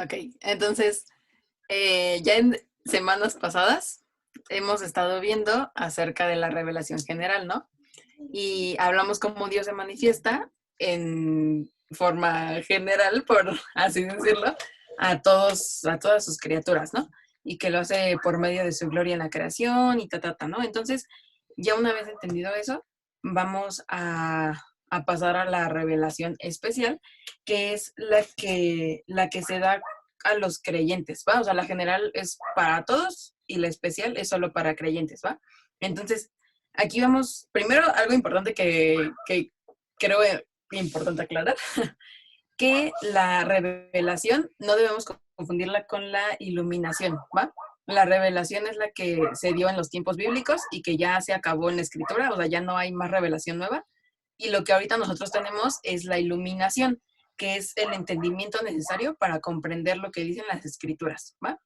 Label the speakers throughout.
Speaker 1: Ok, entonces, ya en semanas pasadas hemos estado viendo acerca de la revelación general, ¿no? Y hablamos cómo Dios se manifiesta en forma general, por así decirlo, a todas sus criaturas, ¿no? Y que lo hace por medio de su gloria en la creación y ¿no? Entonces, ya una vez entendido eso, vamos a pasar a la revelación especial, que es la que se da a los creyentes, ¿va? O sea, la general es para todos y la especial es solo para creyentes, ¿va? Entonces, aquí vamos, primero algo importante que creo importante aclarar, que la revelación no debemos confundirla con la iluminación, ¿va? La revelación es la que se dio en los tiempos bíblicos y que ya se acabó en la escritura, o sea, ya no hay más revelación nueva. Y lo que ahorita nosotros tenemos es la iluminación, que es el entendimiento necesario para comprender lo que dicen las escrituras, ¿va?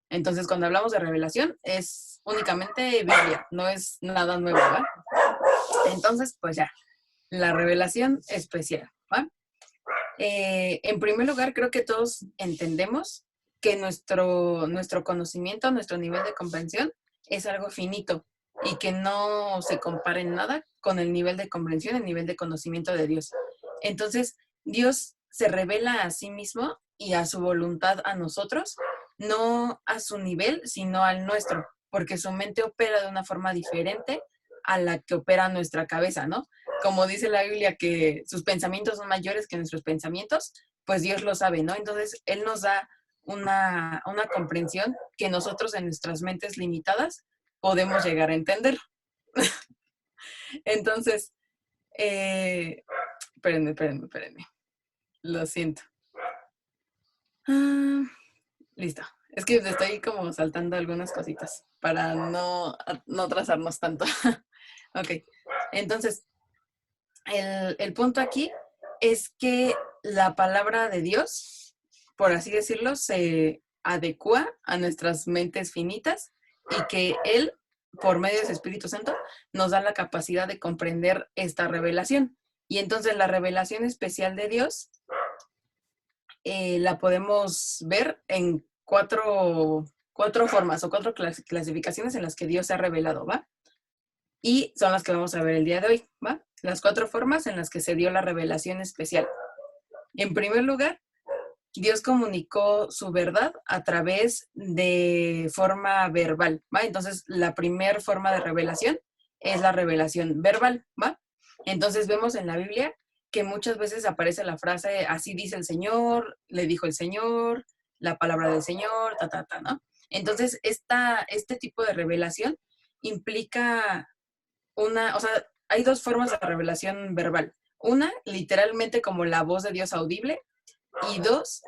Speaker 1: Entonces, cuando hablamos de revelación, es únicamente Biblia, no es nada nuevo, ¿va? Entonces, pues ya, la revelación especial, ¿va? En primer lugar, creo que todos entendemos que nuestro conocimiento, nuestro nivel de comprensión es algo finito y que no se compara en nada con el nivel de comprensión, el nivel de conocimiento de Dios. Entonces, Dios se revela a sí mismo y a su voluntad a nosotros, no a su nivel, sino al nuestro, porque su mente opera de una forma diferente a la que opera nuestra cabeza, ¿no? Como dice la Biblia, que sus pensamientos son mayores que nuestros pensamientos, pues Dios lo sabe, ¿no? Entonces, Él nos da una comprensión que nosotros en nuestras mentes limitadas podemos llegar a entender. Entonces, espérenme. Lo siento. Ah, listo. Es que estoy como saltando algunas cositas para no trazarnos tanto. Ok. Entonces, el punto aquí es que la palabra de Dios, por así decirlo, se adecua a nuestras mentes finitas y que Él, por medio de su Espíritu Santo, nos da la capacidad de comprender esta revelación. Y entonces la revelación especial de Dios la podemos ver en cuatro formas o cuatro clasificaciones en las que Dios se ha revelado, ¿va? Y son las que vamos a ver el día de hoy, ¿va? Las cuatro formas en las que se dio la revelación especial. En primer lugar, Dios comunicó su verdad a través de forma verbal, ¿va? Entonces, la primera forma de revelación es la revelación verbal, ¿va? Entonces, vemos en la Biblia que muchas veces aparece la frase, así dice el Señor, le dijo el Señor, la palabra del Señor, ¿no? Entonces, este tipo de revelación implica o sea, hay dos formas de revelación verbal. Una, literalmente como la voz de Dios audible, y dos,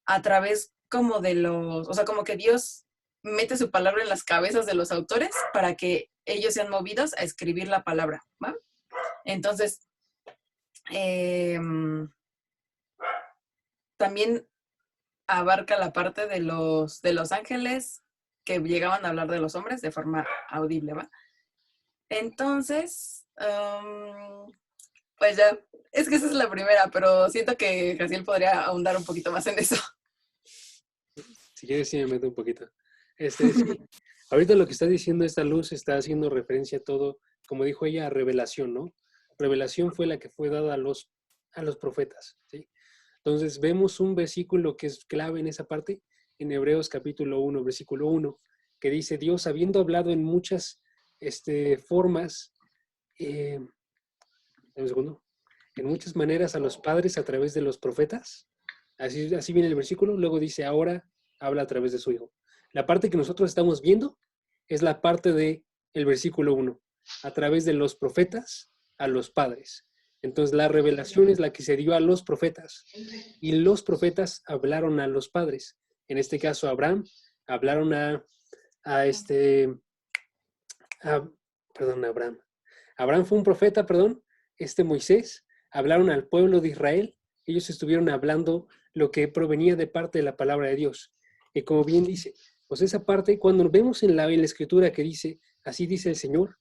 Speaker 1: a través como o sea, como que Dios mete su palabra en las cabezas de los autores para que ellos sean movidos a escribir la palabra, ¿va? Entonces, eh, también abarca la parte de los ángeles que llegaban a hablar de los hombres de forma audible, ¿va? Entonces, pues ya, es que esa es la primera, pero siento que Jaciel podría ahondar un poquito más en eso.
Speaker 2: Si quieres, sí me meto un poquito. Sí. Ahorita lo que está diciendo esta luz está haciendo referencia a todo, como dijo ella, a revelación, ¿no? Revelación fue la que fue dada a los profetas, ¿sí? Entonces vemos un versículo que es clave en esa parte, en Hebreos capítulo 1, versículo 1, que dice, Dios, habiendo hablado en muchas formas, un segundo, en muchas maneras a los padres a través de los profetas, así viene el versículo, luego dice, ahora habla a través de su Hijo. La parte que nosotros estamos viendo es la parte del versículo 1, a través de los profetas a los padres. Entonces la revelación es la que se dio a los profetas y los profetas hablaron a los padres. En este caso Abraham, hablaron a Abraham. Abraham fue un profeta, Moisés, hablaron al pueblo de Israel, ellos estuvieron hablando lo que provenía de parte de la palabra de Dios. Y como bien dice, pues esa parte, cuando vemos en la escritura que dice, así dice el Señor,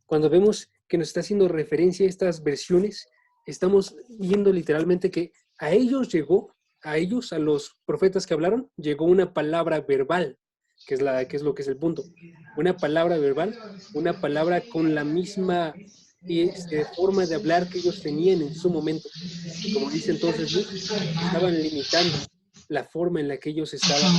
Speaker 2: cuando vemos que nos está haciendo referencia a estas versiones, estamos viendo literalmente que a ellos llegó a ellos, a los profetas que hablaron, llegó una palabra verbal, que es lo que es el punto. Una palabra verbal, una palabra con la misma forma de hablar que ellos tenían en su momento. Y como dice entonces Luke, estaban limitando la forma en la que ellos estaban,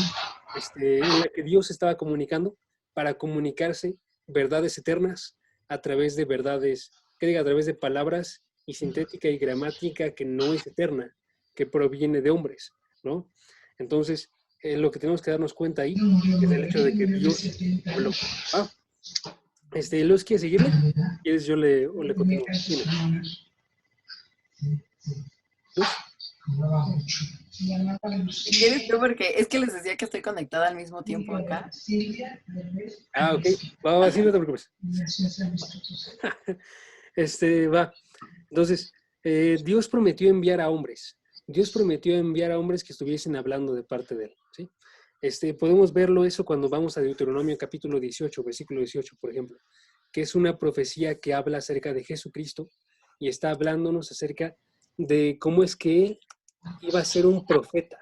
Speaker 2: en la que Dios estaba comunicando para comunicarse verdades eternas a través de verdades, que diga, a través de palabras y sintética y gramática que no es eterna, que proviene de hombres, ¿no? Entonces, lo que tenemos que darnos cuenta ahí es el hecho de que Dios habló. Ah, ¿Luz quiere seguirle? ¿Quieres yo o le continúo? Dime. ¿Luz?
Speaker 1: Si quieres tú, porque es que les decía que estoy conectada al mismo tiempo acá.
Speaker 2: Ok. Va, sí, no te preocupes. Va. Entonces, Dios prometió enviar a hombres. Dios prometió enviar a hombres que estuviesen hablando de parte de él, ¿sí? Podemos verlo eso cuando vamos a Deuteronomio capítulo 18, versículo 18, por ejemplo, que es una profecía que habla acerca de Jesucristo y está hablándonos acerca de cómo es que él iba a ser un profeta.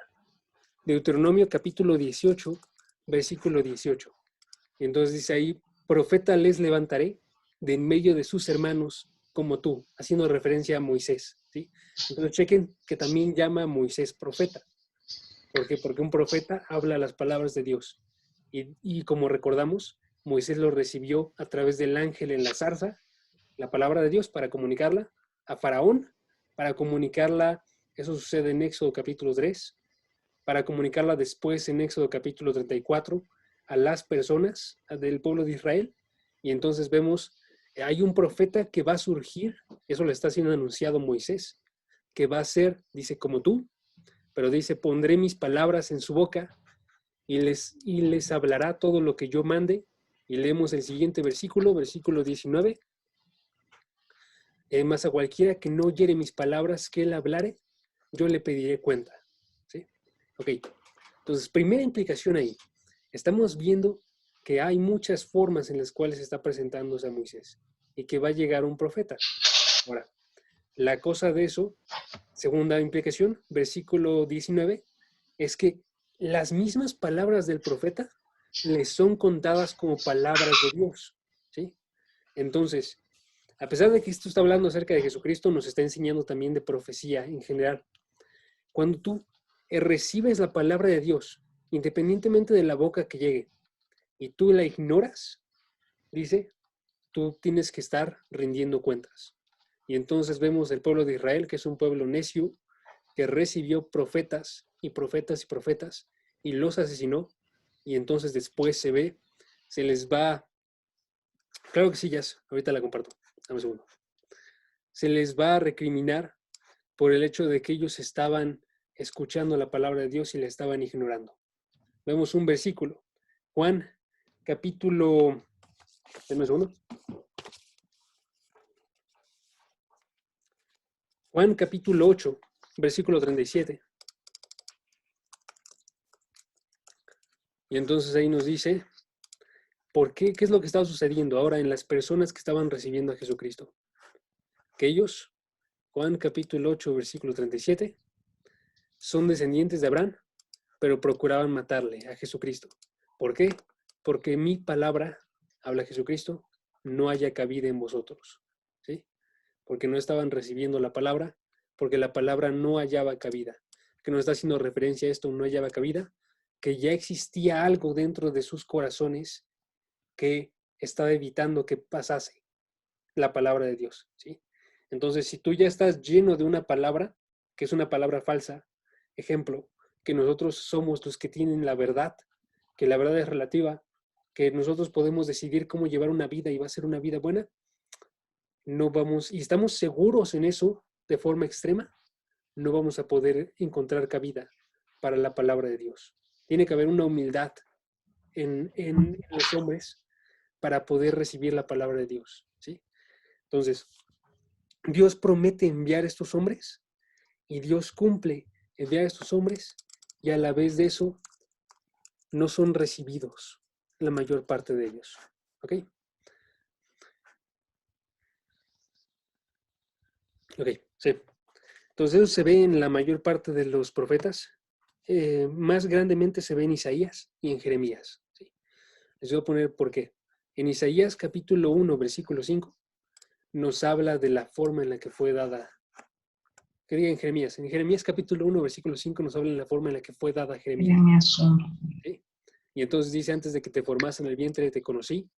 Speaker 2: Deuteronomio capítulo 18, versículo 18. Entonces dice ahí, profeta les levantaré de en medio de sus hermanos como tú, haciendo referencia a Moisés, ¿sí? Entonces chequen que también llama a Moisés profeta. ¿Por qué? Porque un profeta habla las palabras de Dios. Y como recordamos, Moisés lo recibió a través del ángel en la zarza, la palabra de Dios, para comunicarla a Faraón, para comunicarla, eso sucede en Éxodo capítulo 3, para comunicarla después en Éxodo capítulo 34 a las personas del pueblo de Israel. Y entonces vemos, hay un profeta que va a surgir, eso le está siendo anunciado Moisés, que va a ser, dice, como tú, pero dice, pondré mis palabras en su boca y les hablará todo lo que yo mande. Y leemos el siguiente versículo, versículo 19. Más a cualquiera que no oyere mis palabras que él hablare, yo le pediré cuenta. ¿Sí? Ok. Entonces, primera implicación ahí. Estamos viendo que hay muchas formas en las cuales está presentándose a Moisés y que va a llegar un profeta. Ahora, la cosa de eso, segunda implicación, versículo 19, es que las mismas palabras del profeta les son contadas como palabras de Dios, ¿sí? Entonces, a pesar de que esto está hablando acerca de Jesucristo, nos está enseñando también de profecía en general. Cuando tú recibes la palabra de Dios, independientemente de la boca que llegue, y tú la ignoras, dice, tú tienes que estar rindiendo cuentas. Y entonces vemos el pueblo de Israel, que es un pueblo necio, que recibió profetas y profetas y profetas, y los asesinó, y entonces después se les va, claro que sí, ya, ahorita la comparto, dame un segundo. Se les va a recriminar por el hecho de que ellos estaban escuchando la palabra de Dios y la estaban ignorando. Vemos un versículo, Juan capítulo, denme un segundo. Juan capítulo 8, versículo 37. Y entonces ahí nos dice, ¿por qué? ¿Qué es lo que estaba sucediendo ahora en las personas que estaban recibiendo a Jesucristo? Que ellos, Juan capítulo 8, versículo 37, son descendientes de Abraham, pero procuraban matarle a Jesucristo. ¿Por qué? Porque mi palabra, habla Jesucristo, no haya cabida en vosotros. ¿Sí? Porque no estaban recibiendo la palabra, porque la palabra no hallaba cabida. Que nos está haciendo referencia a esto, no hallaba cabida, que ya existía algo dentro de sus corazones que estaba evitando que pasase la palabra de Dios, ¿sí? Entonces, si tú ya estás lleno de una palabra, que es una palabra falsa, ejemplo, que nosotros somos los que tienen la verdad, que la verdad es relativa, que nosotros podemos decidir cómo llevar una vida y va a ser una vida buena, no vamos, y estamos seguros en eso de forma extrema, no vamos a poder encontrar cabida para la palabra de Dios. Tiene que haber una humildad en los hombres para poder recibir la palabra de Dios, ¿sí? Entonces, Dios promete enviar a estos hombres y Dios cumple enviar a estos hombres y a la vez de eso no son recibidos la mayor parte de ellos, ¿ok? Ok, sí. Entonces eso se ve en la mayor parte de los profetas. Más grandemente se ve en Isaías y en Jeremías. ¿Sí? Les voy a poner por qué. En Isaías capítulo 1, versículo 5, nos habla de la forma en la que fue dada. ¿Qué diga en Jeremías? En Jeremías capítulo 1, versículo 5 nos habla de la forma en la que fue dada Jeremías. ¿Sí? Y entonces dice, antes de que te formas en el vientre te conocí.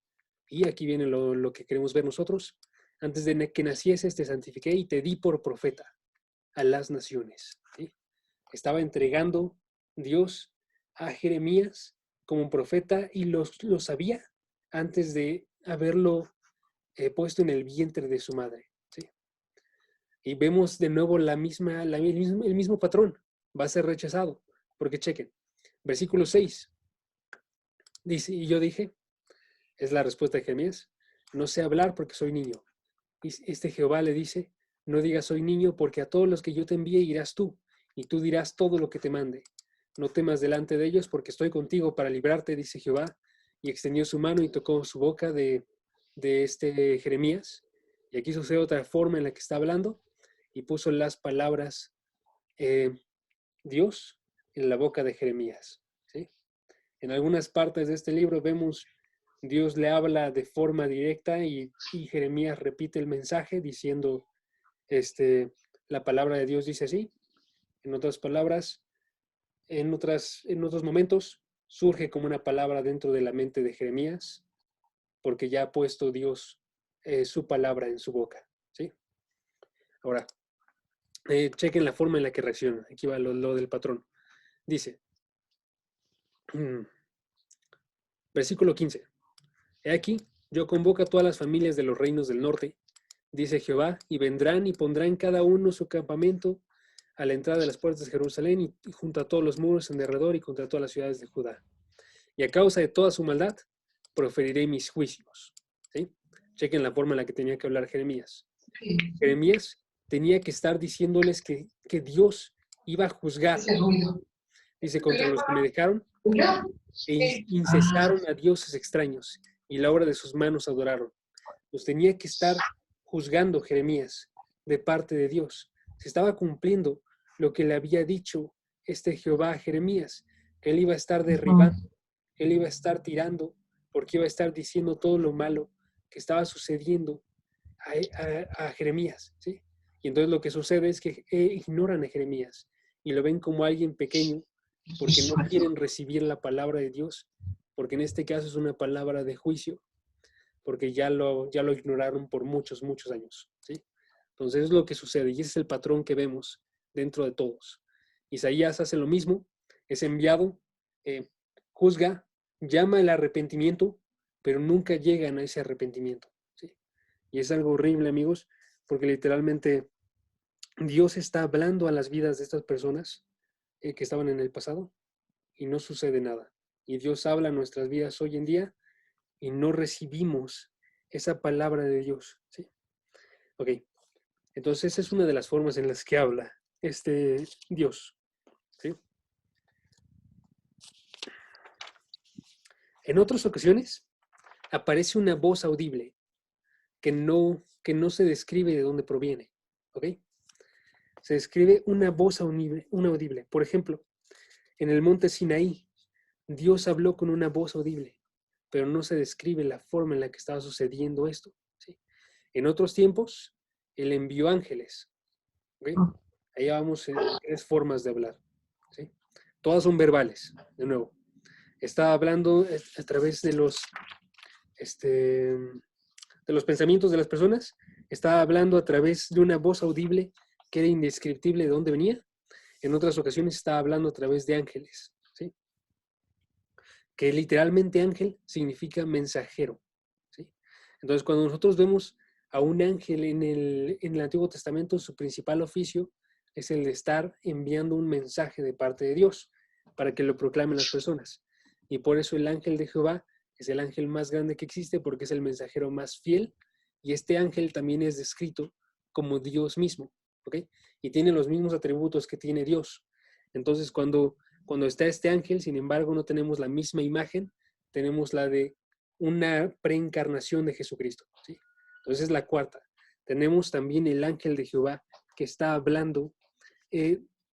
Speaker 2: Y aquí viene lo que queremos ver nosotros. Antes de que nacieses te santifiqué y te di por profeta a las naciones. ¿Sí? Estaba entregando Dios a Jeremías como profeta y lo sabía antes de haberlo puesto en el vientre de su madre. ¿Sí? Y vemos de nuevo el mismo patrón. Va a ser rechazado. Porque chequen, versículo 6 dice, y yo dije, es la respuesta de Jeremías, no sé hablar porque soy niño. Y Jehová le dice, no digas soy niño, porque a todos los que yo te envíe irás tú, y tú dirás todo lo que te mande. No temas delante de ellos, porque estoy contigo para librarte, dice Jehová. Y extendió su mano y tocó su boca de Jeremías. Y aquí sucede otra forma en la que está hablando, y puso las palabras Dios en la boca de Jeremías. ¿Sí? En algunas partes de este libro vemos Dios le habla de forma directa y Jeremías repite el mensaje diciendo, la palabra de Dios dice así. En otras palabras, en otros momentos, surge como una palabra dentro de la mente de Jeremías, porque ya ha puesto Dios su palabra en su boca. ¿Sí? Ahora, chequen la forma en la que reacciona. Aquí va lo del patrón. Dice, versículo 15. He aquí, yo convoco a todas las familias de los reinos del norte, dice Jehová, y vendrán y pondrán cada uno su campamento a la entrada de las puertas de Jerusalén y junto a todos los muros en derredor y contra todas las ciudades de Judá. Y a causa de toda su maldad, proferiré mis juicios. ¿Sí? Chequen la forma en la que tenía que hablar Jeremías. Jeremías tenía que estar diciéndoles que Dios iba a juzgar. Dice, contra los que me dejaron e incesaron a dioses extraños y la obra de sus manos adoraron. Los tenía que estar juzgando Jeremías de parte de Dios. Se estaba cumpliendo lo que le había dicho Jehová a Jeremías, que él iba a estar derribando, él iba a estar tirando, porque iba a estar diciendo todo lo malo que estaba sucediendo a Jeremías. ¿Sí? Y entonces lo que sucede es que ignoran a Jeremías y lo ven como alguien pequeño porque no quieren recibir la palabra de Dios, porque en este caso es una palabra de juicio, porque ya lo ignoraron por muchos, muchos años. ¿Sí? Entonces es lo que sucede y ese es el patrón que vemos dentro de todos. Isaías hace lo mismo, es enviado, juzga, llama al arrepentimiento, pero nunca llegan a ese arrepentimiento. ¿Sí? Y es algo horrible, amigos, porque literalmente Dios está hablando a las vidas de estas personas que estaban en el pasado y no sucede nada. Y Dios habla a nuestras vidas hoy en día y no recibimos esa palabra de Dios. ¿Sí? Ok, entonces esa es una de las formas en las que habla Dios. ¿Sí? En otras ocasiones aparece una voz audible que no se describe de dónde proviene. ¿Ok? Se describe una voz audible. Por ejemplo, en el monte Sinaí, Dios habló con una voz audible, pero no se describe la forma en la que estaba sucediendo esto. ¿Sí? En otros tiempos, Él envió ángeles. ¿Okay? Ahí vamos en 3 formas de hablar. ¿Sí? Todas son verbales, de nuevo. Está hablando a través de los pensamientos de las personas. Está hablando a través de una voz audible que era indescriptible de dónde venía. En otras ocasiones está hablando a través de ángeles. ¿Sí? Que literalmente ángel significa mensajero. ¿Sí? Entonces, cuando nosotros vemos a un ángel en el Antiguo Testamento, su principal oficio es el de estar enviando un mensaje de parte de Dios para que lo proclamen las personas. Y por eso el ángel de Jehová es el ángel más grande que existe porque es el mensajero más fiel y este ángel también es descrito como Dios mismo. ¿Ok? Y tiene los mismos atributos que tiene Dios. Entonces, cuando está este ángel, sin embargo, no tenemos la misma imagen, tenemos la de una preencarnación de Jesucristo. ¿Sí? Entonces es la cuarta. Tenemos también el ángel de Jehová que está hablando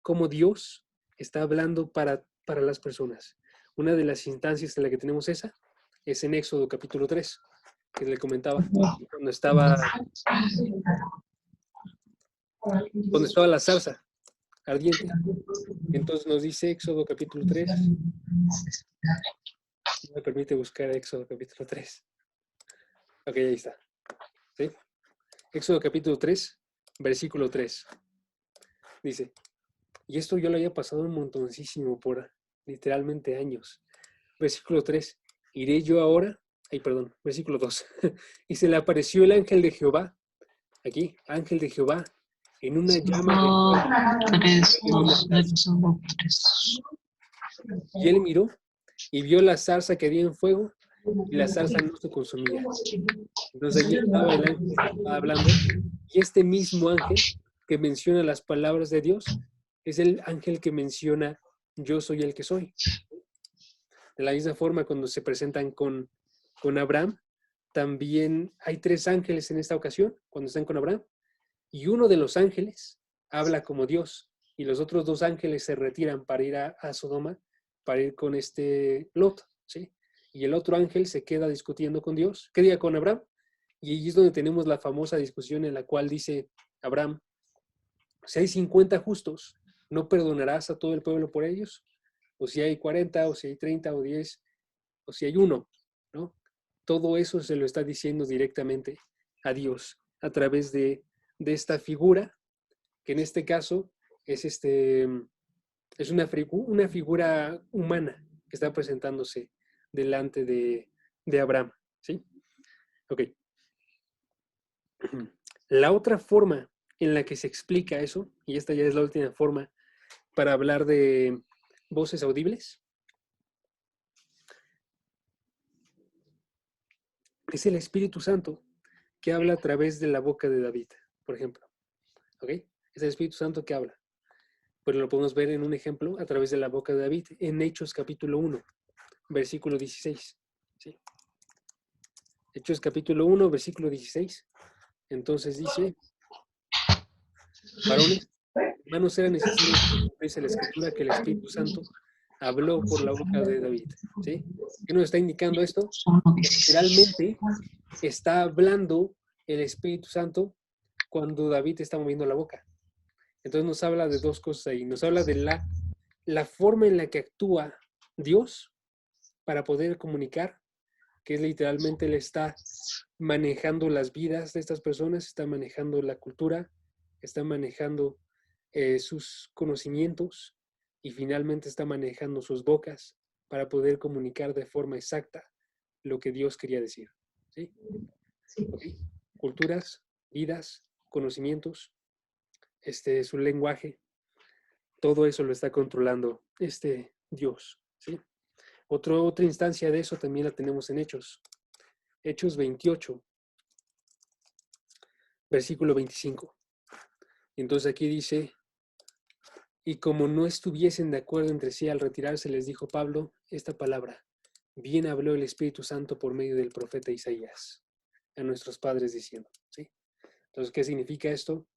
Speaker 2: cómo Dios está hablando para las personas. Una de las instancias en la que tenemos esa es en Éxodo capítulo 3, que le comentaba, cuando estaba la zarza ardiente. Entonces nos dice Éxodo capítulo 3. No me permite buscar Éxodo capítulo 3. Ok, ahí está. ¿Sí? Éxodo capítulo 3, versículo 3. Dice, y esto yo lo había pasado un montoncísimo por literalmente años. Versículo 3, iré yo ahora, versículo 2. Y se le apareció el ángel de Jehová, aquí, ángel de Jehová, en una llama de fuego. Y él miró y vio la zarza que había en fuego, y la zarza no se consumía. Entonces allí estaba el ángel que estaba hablando, y este mismo ángel que menciona las palabras de Dios es el ángel que menciona yo soy el que soy. De la misma forma, cuando se presentan con Abraham, también hay 3 ángeles en esta ocasión, cuando están con Abraham, y uno de los ángeles habla como Dios, y los otros 2 ángeles se retiran para ir a Sodoma, para ir con Lot, ¿sí? Y el otro ángel se queda discutiendo con Dios, ¿qué diga con Abraham? Y allí es donde tenemos la famosa discusión en la cual dice Abraham, si hay 50 justos, ¿no perdonarás a todo el pueblo por ellos? O si hay 40, o si hay 30, o 10, o si hay 1, ¿no? Todo eso se lo está diciendo directamente a Dios a través de esta figura, que en este caso es una figura humana que está presentándose delante de Abraham, ¿sí? Ok. La otra forma en la que se explica eso, y esta ya es la última forma para hablar de voces audibles, es el Espíritu Santo que habla a través de la boca de David, por ejemplo. ¿Ok? Es el Espíritu Santo que habla. Pero lo podemos ver en un ejemplo a través de la boca de David, en Hechos capítulo 1, versículo 16. ¿Sí? Hechos capítulo 1, versículo 16. Entonces dice, varones, hermanos, era necesario que la Escritura que el Espíritu Santo habló por la boca de David. ¿Sí? ¿Qué nos está indicando esto? Que literalmente está hablando el Espíritu Santo cuando David está moviendo la boca. Entonces nos habla de 2 cosas ahí. Nos habla de la forma en la que actúa Dios para poder comunicar, que es literalmente Él está manejando las vidas de estas personas, está manejando la cultura, está manejando sus conocimientos y finalmente está manejando sus bocas para poder comunicar de forma exacta lo que Dios quería decir. ¿Sí? ¿Okay? Culturas, vidas, conocimientos, su lenguaje, todo eso lo está controlando Dios. ¿Sí? Otra instancia de eso también la tenemos en Hechos. Hechos 28, versículo 25. Entonces aquí dice, y como no estuviesen de acuerdo entre sí al retirarse, les dijo Pablo esta palabra, bien habló el Espíritu Santo por medio del profeta Isaías a nuestros padres diciendo. ¿Sí? Entonces, ¿qué significa esto?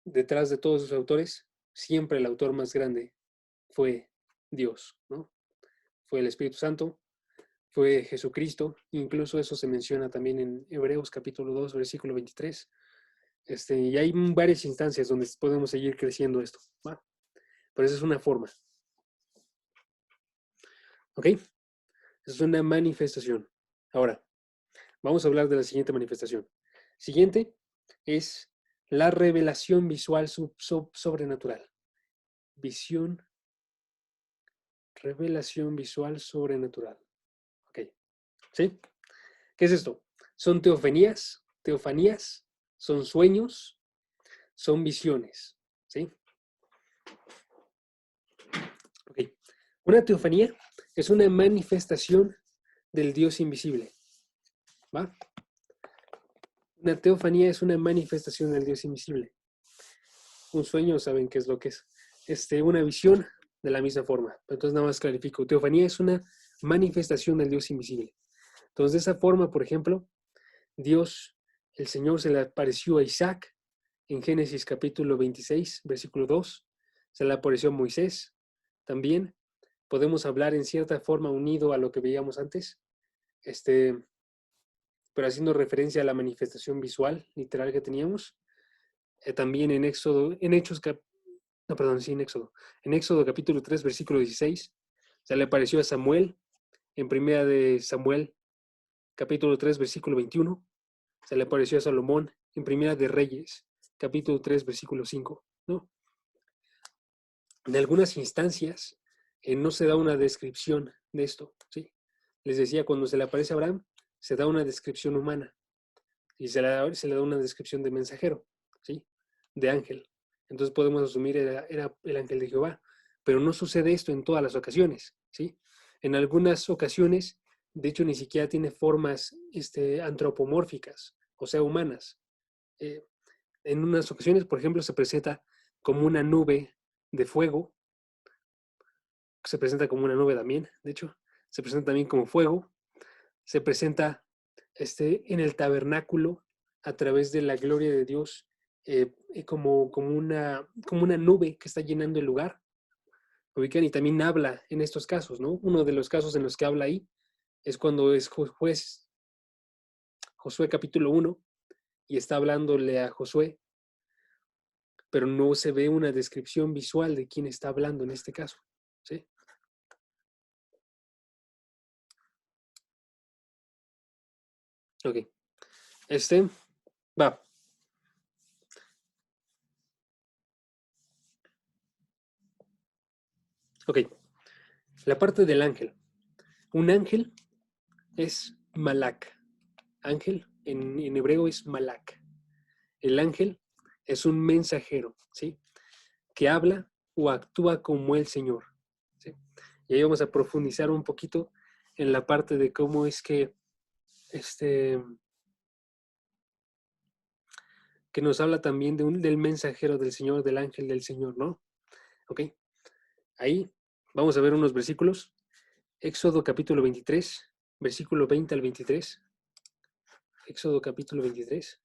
Speaker 2: Detrás de todos los autores, siempre el autor más grande fue Dios, ¿no? Fue el Espíritu Santo, fue Jesucristo, incluso eso se menciona también en Hebreos capítulo 2, versículo 23. Y hay varias instancias donde podemos seguir creciendo esto, ¿va? Pero esa es una forma. ¿Ok? Es una manifestación. Ahora, vamos a hablar de la siguiente manifestación. Siguiente es la revelación visual sobrenatural. Revelación visual sobrenatural. ¿Ok? ¿Sí? ¿Qué es esto? Son teofanías, son sueños, son visiones. ¿Sí? Ok. Una teofanía es una manifestación del Dios invisible. ¿Va? Una teofanía es una manifestación del Dios invisible. Un sueño, ¿saben qué es lo que es? Una visión de la misma forma. Entonces nada más clarifico. Teofanía es una manifestación del Dios invisible. Entonces de esa forma, por ejemplo, Dios, el Señor se le apareció a Isaac En Génesis capítulo 26, versículo 2, se le apareció a Moisés. También podemos hablar en cierta forma unido a lo que veíamos antes, pero haciendo referencia a la manifestación visual, literal que teníamos. También en Éxodo, en Éxodo capítulo 3, versículo 16, se le apareció a Samuel. En primera de Samuel capítulo 3, versículo 21, se le apareció a Salomón. En primera de Reyes capítulo 3, versículo 5, ¿no? En algunas instancias no se da una descripción de esto, ¿sí? Les decía, cuando se le aparece a Abraham, se da una descripción humana y se le da una descripción de mensajero, ¿sí? De ángel. Entonces podemos asumir era el ángel de Jehová, pero no sucede esto en todas las ocasiones, ¿sí? En algunas ocasiones, de hecho, ni siquiera tiene formas antropomórficas, o sea, humanas. En unas ocasiones, por ejemplo, se presenta como una nube de fuego, se presenta como una nube también, de hecho, se presenta también como fuego, se presenta en el tabernáculo a través de la gloria de Dios, como una nube que está llenando el lugar. Ubican, y también habla en estos casos, ¿no? Uno de los casos en los que habla ahí es cuando es Josué capítulo 1 y está hablándole a Josué, pero no se ve una descripción visual de quién está hablando en este caso, ¿sí? Ok. Va. Ok. La parte del ángel. Un ángel es malak. Ángel en hebreo es malak. El ángel es un mensajero, ¿sí? Que habla o actúa como el Señor, ¿sí? Y ahí vamos a profundizar un poquito en la parte de cómo es que que nos habla también del mensajero del Señor, del ángel del Señor, ¿no? Ok. Ahí vamos a ver unos versículos. Éxodo capítulo 23, versículo 20 al 23. Éxodo capítulo 23.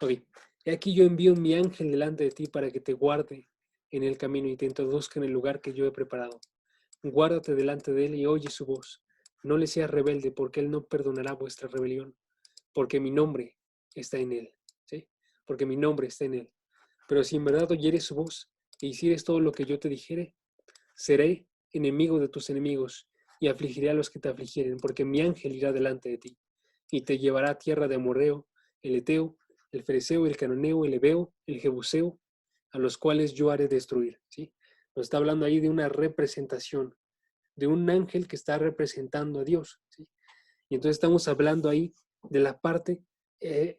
Speaker 2: Ok. He aquí yo envío mi ángel delante de ti para que te guarde en el camino y te introduzca en el lugar que yo he preparado. Guárdate delante de él y oye su voz. No le seas rebelde, porque él no perdonará vuestra rebelión, porque mi nombre está en él, ¿sí? Porque mi nombre está en él. Pero si en verdad oyeres su voz e hicieres todo lo que yo te dijere, seré enemigo de tus enemigos y afligiré a los que te afligieren, porque mi ángel irá delante de ti y te llevará a tierra de Amorreo, el Eteo, el Fereceo, el Cananeo, el Ebeo, el Jebuseo, a los cuales yo haré destruir, ¿sí? Nos está hablando ahí de una representación, de un ángel que está representando a Dios, ¿sí? Y entonces estamos hablando ahí de la parte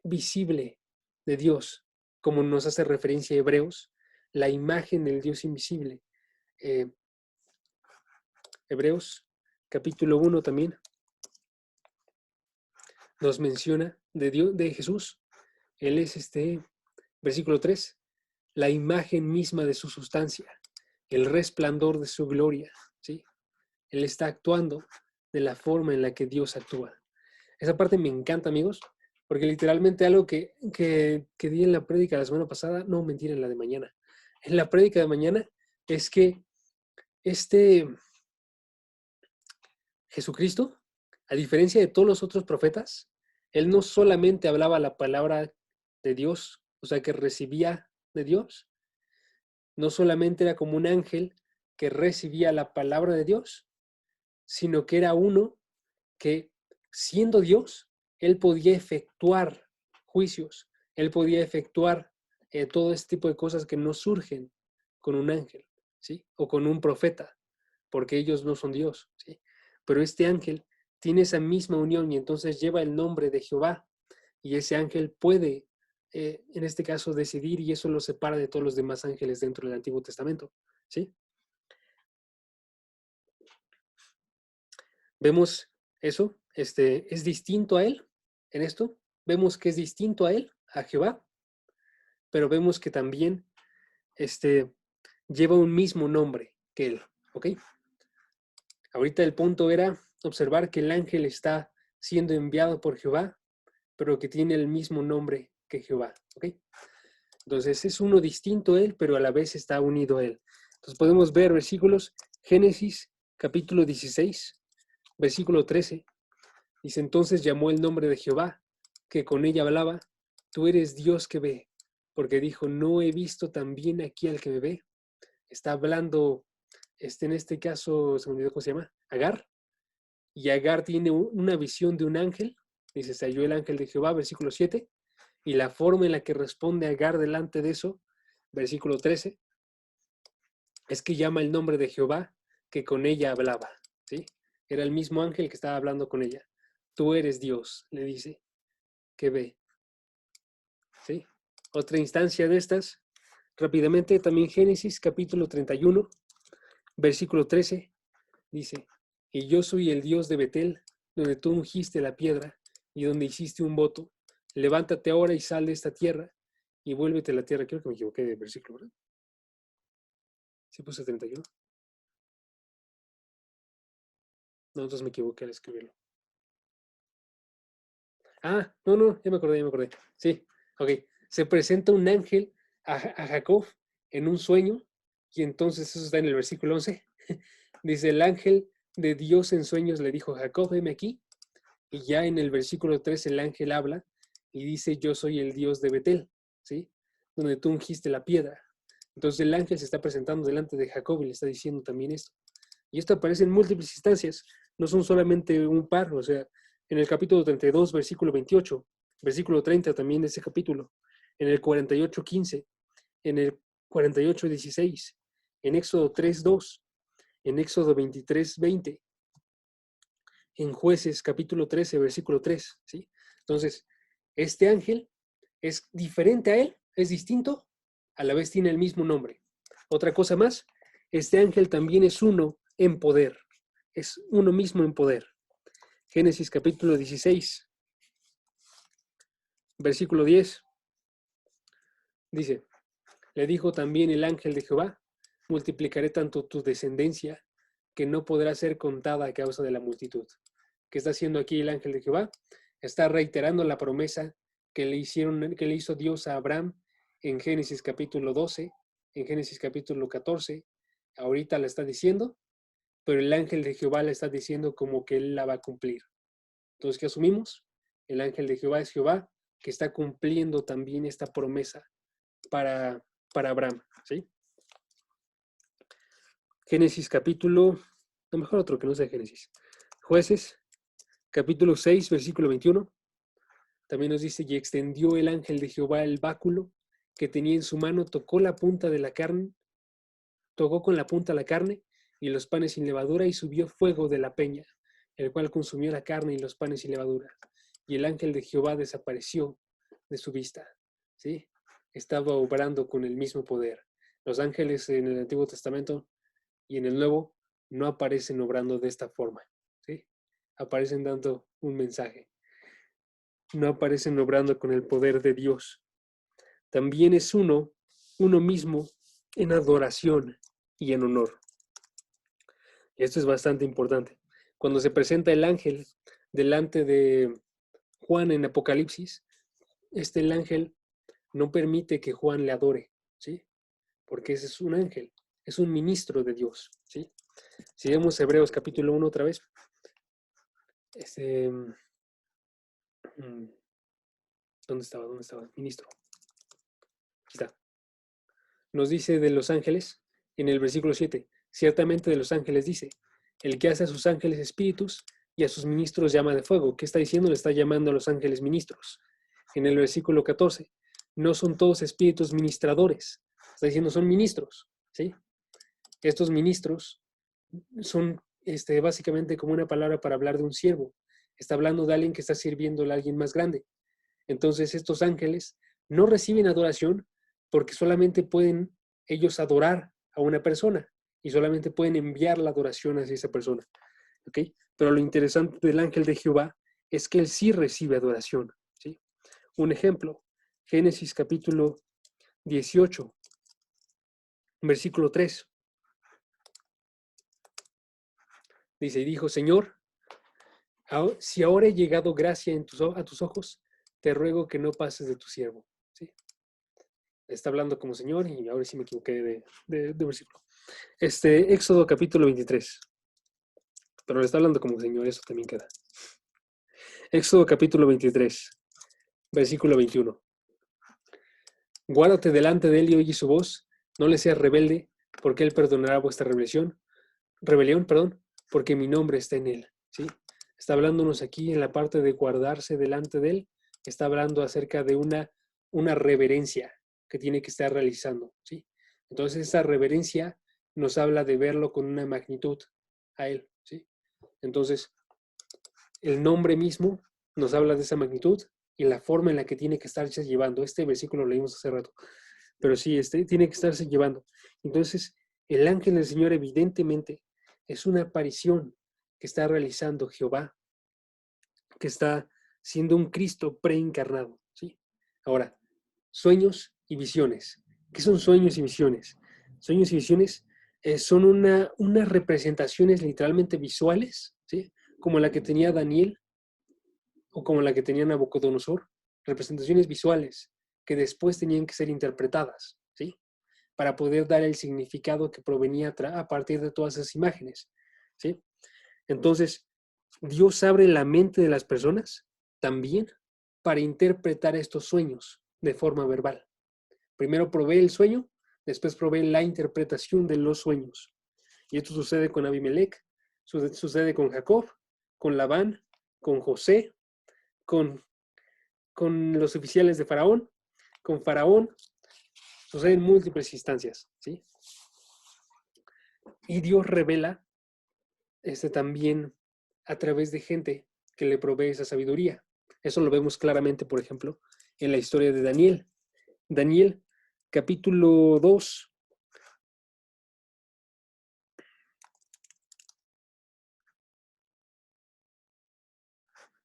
Speaker 2: visible de Dios, como nos hace referencia a Hebreos, la imagen del Dios invisible. Eh, Hebreos capítulo 1 también nos menciona de Dios, de Jesús. Él es versículo 3, la imagen misma de su sustancia, el resplandor de su gloria, ¿sí? Él está actuando de la forma en la que Dios actúa. Esa parte me encanta, amigos, porque literalmente algo que di en la prédica la semana pasada, no, mentira, en la de mañana. En la prédica de mañana es que Jesucristo, a diferencia de todos los otros profetas, él no solamente hablaba la palabra de Dios, o sea, que recibía de Dios, no solamente era como un ángel que recibía la palabra de Dios, sino que era uno que, siendo Dios, él podía efectuar juicios, él podía efectuar todo este tipo de cosas que no surgen con un ángel, ¿sí? O con un profeta, porque ellos no son Dios, ¿sí? Pero este ángel tiene esa misma unión y entonces lleva el nombre de Jehová y ese ángel puede, en este caso, decidir y eso lo separa de todos los demás ángeles dentro del Antiguo Testamento, ¿sí? Vemos eso, es distinto a él en esto, vemos que es distinto a él, a Jehová, pero vemos que también lleva un mismo nombre que él, ¿ok? Ahorita el punto era observar que el ángel está siendo enviado por Jehová, pero que tiene el mismo nombre que Jehová. ¿Ok? Entonces es uno distinto a él, pero a la vez está unido a él. Entonces podemos ver versículos, Génesis capítulo 16, versículo 13. Dice, entonces llamó el nombre de Jehová, que con ella hablaba, tú eres Dios que ve, porque dijo, no he visto también aquí al que me ve. Está hablando, en este caso, se me olvidó cómo se llama, Agar, y Agar tiene una visión de un ángel, dice, se halló el ángel de Jehová, versículo 7, y la forma en la que responde Agar delante de eso, versículo 13, es que llama el nombre de Jehová, que con ella hablaba, ¿sí? Era el mismo ángel que estaba hablando con ella. Tú eres Dios, le dice, que ve, ¿sí? Otra instancia de estas, rápidamente, también Génesis capítulo 31, versículo 13, dice, y yo soy el Dios de Betel, donde tú ungiste la piedra y donde hiciste un voto. Levántate ahora y sal de esta tierra y vuélvete a la tierra. Creo que me equivoqué de versículo, ¿verdad? ¿Sí puse 31? No, entonces me equivoqué al escribirlo. Ah, no, ya me acordé. Sí, ok. Se presenta un ángel a Jacob en un sueño y entonces eso está en el versículo 11. Dice, el ángel de Dios en sueños le dijo, Jacob, veme aquí. Y ya en el versículo 3 el ángel habla y dice, yo soy el Dios de Betel, ¿sí? Donde tú ungiste la piedra. Entonces el ángel se está presentando delante de Jacob y le está diciendo también esto. Y esto aparece en múltiples instancias, no son solamente un par, o sea, en el capítulo 32, versículo 28, versículo 30 también de ese capítulo, en el 48, 15, en el 48, 16, en Éxodo 3, 2, en Éxodo 23, 20, en Jueces capítulo 13, versículo 3, ¿sí? Entonces, este ángel es diferente a él, es distinto, a la vez tiene el mismo nombre. Otra cosa más, este ángel también es uno en poder, es uno mismo en poder. Génesis capítulo 16, versículo 10, dice, le dijo también el ángel de Jehová, multiplicaré tanto tu descendencia que no podrá ser contada a causa de la multitud. ¿Qué está haciendo aquí el ángel de Jehová? Está reiterando la promesa que le hizo Dios a Abraham en Génesis capítulo 12, en Génesis capítulo 14. Ahorita la está diciendo, pero el ángel de Jehová la está diciendo como que él la va a cumplir. Entonces, ¿qué asumimos? El ángel de Jehová es Jehová, que está cumpliendo también esta promesa para Abraham, ¿sí? Génesis capítulo, no, mejor otro que no sea Génesis. Jueces, capítulo 6, versículo 21. También nos dice, y extendió el ángel de Jehová el báculo que tenía en su mano, tocó la punta de la carne, tocó con la punta la carne y los panes sin levadura y subió fuego de la peña, el cual consumió la carne y los panes sin levadura. Y el ángel de Jehová desapareció de su vista, ¿sí? Estaba obrando con el mismo poder. Los ángeles en el Antiguo Testamento y en el Nuevo no aparecen obrando de esta forma, ¿sí? Aparecen dando un mensaje. No aparecen obrando con el poder de Dios. También es uno mismo en adoración y en honor. Y esto es bastante importante. Cuando se presenta el ángel delante de Juan en Apocalipsis, el ángel no permite que Juan le adore, ¿sí? Porque ese es un ángel, es un ministro de Dios, ¿sí? Si vemos Hebreos capítulo 1 otra vez, ¿dónde estaba? Ministro. Aquí está. Nos dice de los ángeles, en el versículo 7, ciertamente de los ángeles dice, el que hace a sus ángeles espíritus y a sus ministros llama de fuego. ¿Qué está diciendo? Le está llamando a los ángeles ministros. En el versículo 14, no son todos espíritus ministradores. Está diciendo, son ministros, ¿sí? Estos ministros son básicamente como una palabra para hablar de un siervo. Está hablando de alguien que está sirviendo a alguien más grande. Entonces estos ángeles no reciben adoración porque solamente pueden ellos adorar a una persona y solamente pueden enviar la adoración hacia esa persona. ¿Ok? Pero lo interesante del ángel de Jehová es que él sí recibe adoración, ¿sí? Un ejemplo, Génesis capítulo 18, versículo 3. Dice, y dijo, Señor, Si ahora he llegado gracia a tus ojos, te ruego que no pases de tu siervo. ¿Sí? Está hablando como Señor y ahora sí me equivoqué de versículo. Éxodo capítulo 23. Pero le está hablando como Señor, eso también queda. Éxodo capítulo 23, versículo 21. Guárdate delante de él y oye su voz, no le seas rebelde, porque él perdonará vuestra rebelión, porque mi nombre está en él. ¿Sí? Está hablándonos aquí en la parte de guardarse delante de él, está hablando acerca de una reverencia que tiene que estar realizando. ¿Sí? Entonces esa reverencia nos habla de verlo con una magnitud a él. ¿Sí? Entonces, el nombre mismo nos habla de esa magnitud y la forma en la que tiene que estarse llevando. Este versículo lo leímos hace rato, pero sí, tiene que estarse llevando. Entonces, el ángel del Señor evidentemente es una aparición que está realizando Jehová, que está siendo un Cristo preencarnado. ¿Sí? Ahora, sueños y visiones. ¿Qué son sueños y visiones? Sueños y visiones son unas representaciones literalmente visuales, ¿sí? Como la que tenía Daniel o como la que tenía Nabucodonosor, representaciones visuales que después tenían que ser interpretadas, ¿sí? Para poder dar el significado que provenía a partir de todas esas imágenes, ¿sí? Entonces, Dios abre la mente de las personas también para interpretar estos sueños de forma verbal. Primero provee el sueño, después provee la interpretación de los sueños. Y esto sucede con Abimelech, sucede con Jacob, con Labán, con José, con, con los oficiales de Faraón, con Faraón, sucede en múltiples instancias, ¿sí? Y Dios revela también a través de gente que le provee esa sabiduría. Eso lo vemos claramente, por ejemplo, en la historia de Daniel. Daniel, capítulo 2.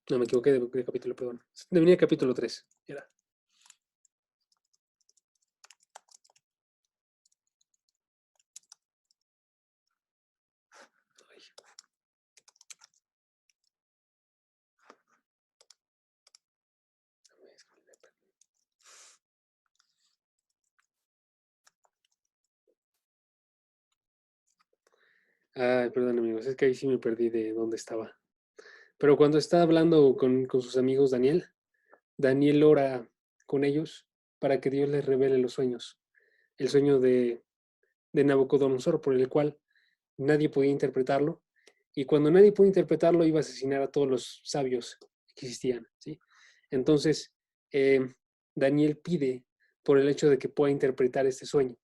Speaker 2: No, me equivoqué de capítulo, perdón. Venía capítulo 3. Era. Ay, perdón, amigos, es que ahí sí me perdí de dónde estaba. Pero cuando está hablando con sus amigos Daniel ora con ellos para que Dios les revele los sueños. El sueño de Nabucodonosor, por el cual nadie podía interpretarlo. Y cuando nadie pudo interpretarlo, iba a asesinar a todos los sabios que existían. ¿Sí? Entonces, Daniel pide por el hecho de que pueda interpretar este sueño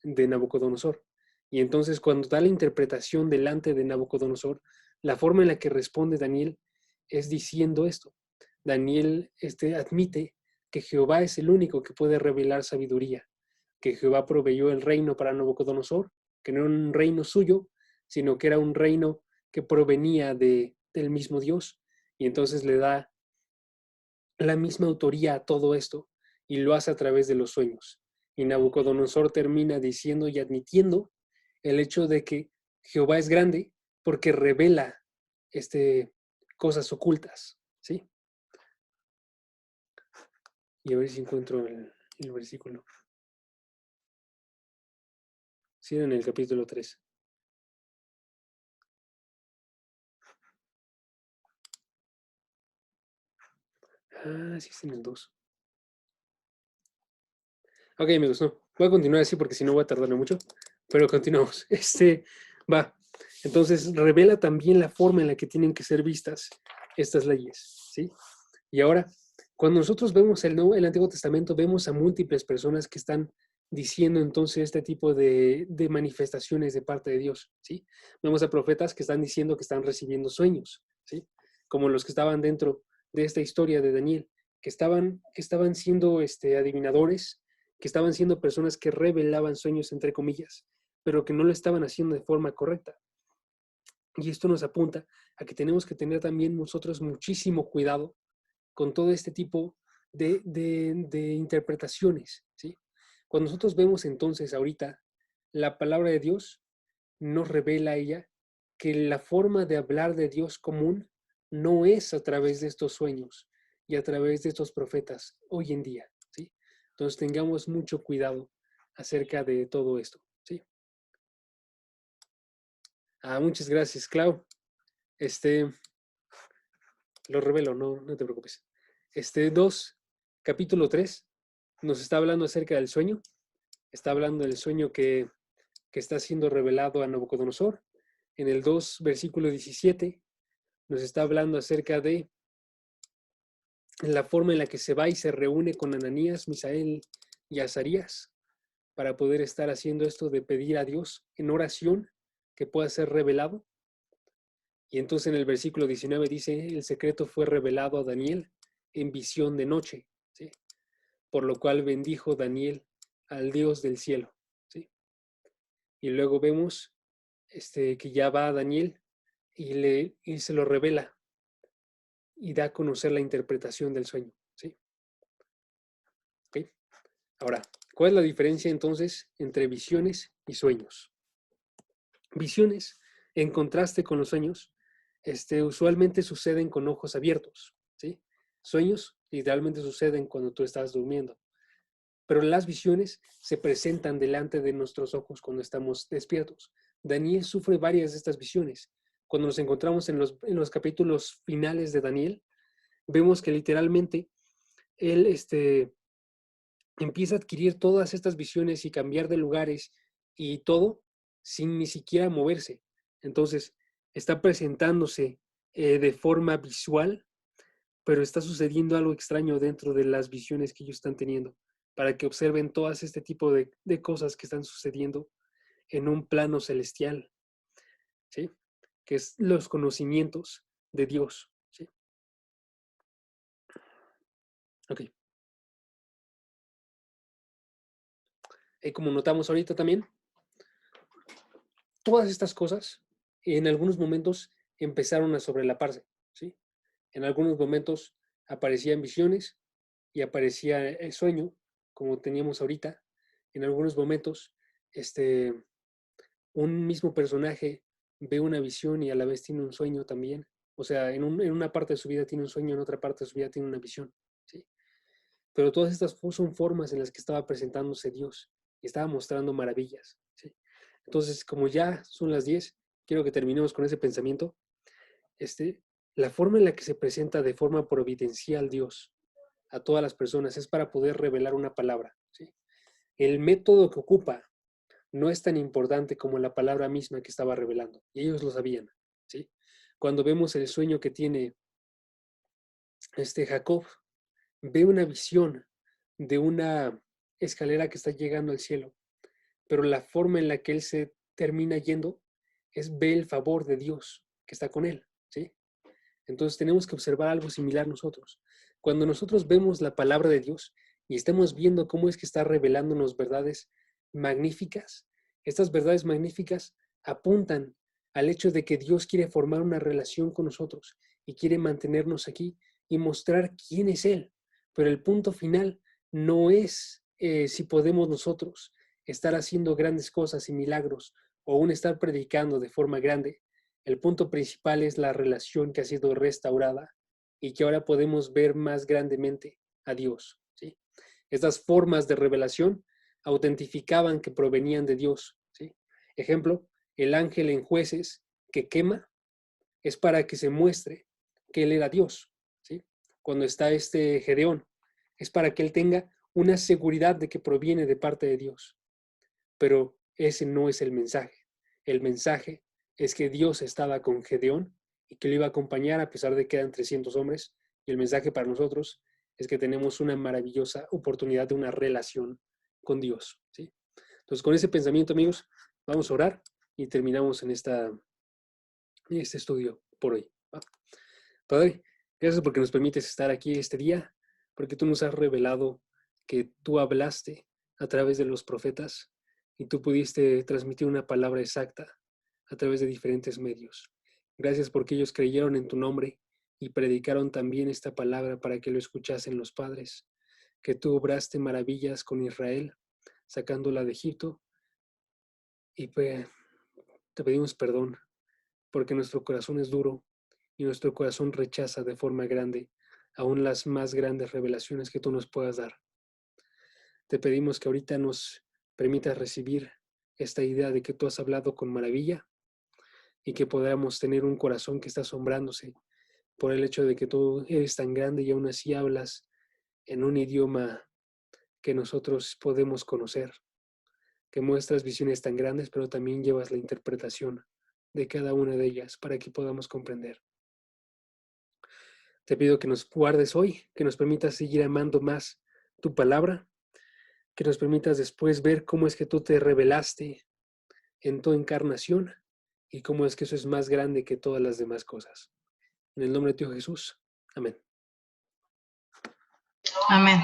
Speaker 2: de Nabucodonosor. Y entonces, cuando da la interpretación delante de Nabucodonosor, la forma en la que responde Daniel es diciendo esto. Daniel admite que Jehová es el único que puede revelar sabiduría, que Jehová proveyó el reino para Nabucodonosor, que no era un reino suyo, sino que era un reino que provenía del mismo Dios. Y entonces le da la misma autoría a todo esto y lo hace a través de los sueños. Y Nabucodonosor termina diciendo y admitiendo el hecho de que Jehová es grande porque revela cosas ocultas, ¿sí? Y a ver si encuentro el versículo. Sí, en el capítulo 3. Ah, sí, es en el 2. Ok, amigos, no. Voy a continuar así porque si no voy a tardarme mucho. Pero continuamos. Va. Entonces, revela también la forma en la que tienen que ser vistas estas leyes, ¿sí? Y ahora, cuando nosotros vemos el Antiguo Testamento, vemos a múltiples personas que están diciendo entonces este tipo de manifestaciones de parte de Dios, ¿sí? Vemos a profetas que están diciendo que están recibiendo sueños, ¿sí? Como los que estaban dentro de esta historia de Daniel, que estaban siendo adivinadores, que estaban siendo personas que revelaban sueños, entre comillas, pero que no lo estaban haciendo de forma correcta. Y esto nos apunta a que tenemos que tener también nosotros muchísimo cuidado con todo este tipo de interpretaciones, ¿sí? Cuando nosotros vemos entonces ahorita la palabra de Dios, nos revela ella que la forma de hablar de Dios común no es a través de estos sueños y a través de estos profetas hoy en día, ¿sí? Entonces tengamos mucho cuidado acerca de todo esto, ¿sí? Muchas gracias, Clau. Lo revelo, no te preocupes. 2, capítulo 3, nos está hablando acerca del sueño. Está hablando del sueño que está siendo revelado a Nabucodonosor. En el 2, versículo 17, nos está hablando acerca de la forma en la que se va y se reúne con Ananías, Misael y Azarías para poder estar haciendo esto de pedir a Dios en oración que pueda ser revelado. Y entonces en el versículo 19 dice, el secreto fue revelado a Daniel en visión de noche, ¿sí? Por lo cual bendijo Daniel al Dios del cielo, ¿sí? Y luego vemos que ya va a Daniel y se lo revela y da a conocer la interpretación del sueño, ¿sí? ¿Okay? Ahora, ¿cuál es la diferencia entonces entre visiones y sueños? Visiones, en contraste con los sueños, usualmente suceden con ojos abiertos, ¿sí? Sueños literalmente suceden cuando tú estás durmiendo, pero las visiones se presentan delante de nuestros ojos cuando estamos despiertos. Daniel sufre varias de estas visiones. Cuando nos encontramos en los capítulos finales de Daniel, vemos que literalmente él empieza a adquirir todas estas visiones y cambiar de lugares y todo sin ni siquiera moverse. Entonces, está presentándose de forma visual, pero está sucediendo algo extraño dentro de las visiones que ellos están teniendo, para que observen todas este tipo de cosas que están sucediendo en un plano celestial, ¿sí? Que es los conocimientos de Dios, ¿sí? Ok. Como notamos ahorita también, todas estas cosas en algunos momentos empezaron a sobrelaparse, ¿sí? En algunos momentos aparecían visiones y aparecía el sueño, como teníamos ahorita. En algunos momentos, un mismo personaje ve una visión y a la vez tiene un sueño también. O sea, en una parte de su vida tiene un sueño, en otra parte de su vida tiene una visión, ¿sí? Pero todas estas son formas en las que estaba presentándose Dios y estaba mostrando maravillas, ¿sí? Entonces, como ya son las 10, quiero que terminemos con ese pensamiento. La forma en la que se presenta de forma providencial Dios a todas las personas es para poder revelar una palabra, ¿sí? El método que ocupa no es tan importante como la palabra misma que estaba revelando, y ellos lo sabían, ¿sí? Cuando vemos el sueño que tiene Jacob, ve una visión de una escalera que está llegando al cielo, pero la forma en la que él se termina yendo es ve el favor de Dios que está con él, ¿sí? Entonces tenemos que observar algo similar nosotros. Cuando nosotros vemos la palabra de Dios y estamos viendo cómo es que está revelándonos verdades magníficas, estas verdades magníficas apuntan al hecho de que Dios quiere formar una relación con nosotros y quiere mantenernos aquí y mostrar quién es Él. Pero el punto final no es si podemos nosotros estar haciendo grandes cosas y milagros o aún estar predicando de forma grande. El punto principal es la relación que ha sido restaurada y que ahora podemos ver más grandemente a Dios, ¿sí? Estas formas de revelación autentificaban que provenían de Dios, ¿sí? Ejemplo, el ángel en Jueces que quema es para que se muestre que él era Dios, ¿sí? Cuando está Gedeón, es para que él tenga una seguridad de que proviene de parte de Dios. Pero ese no es el mensaje. El mensaje es que Dios estaba con Gedeón y que lo iba a acompañar a pesar de que eran 300 hombres. Y el mensaje para nosotros es que tenemos una maravillosa oportunidad de una relación con Dios, ¿sí? Entonces, con ese pensamiento, amigos, vamos a orar y terminamos en este estudio por hoy, ¿va? Padre, gracias porque nos permites estar aquí este día, porque tú nos has revelado que tú hablaste a través de los profetas y tú pudiste transmitir una palabra exacta a través de diferentes medios. Gracias porque ellos creyeron en tu nombre y predicaron también esta palabra para que lo escuchasen los padres, que tú obraste maravillas con Israel, sacándola de Egipto, y pues te pedimos perdón porque nuestro corazón es duro y nuestro corazón rechaza de forma grande aún las más grandes revelaciones que tú nos puedas dar. Te pedimos que ahorita nos permitas recibir esta idea de que tú has hablado con maravilla y que podamos tener un corazón que está asombrándose por el hecho de que tú eres tan grande y aún así hablas en un idioma que nosotros podemos conocer, que muestras visiones tan grandes, pero también llevas la interpretación de cada una de ellas para que podamos comprender. Te pido que nos guardes hoy, que nos permitas seguir amando más tu palabra, que nos permitas después ver cómo es que tú te revelaste en tu encarnación y cómo es que eso es más grande que todas las demás cosas. En el nombre de Dios Jesús. Amén.
Speaker 3: Amén.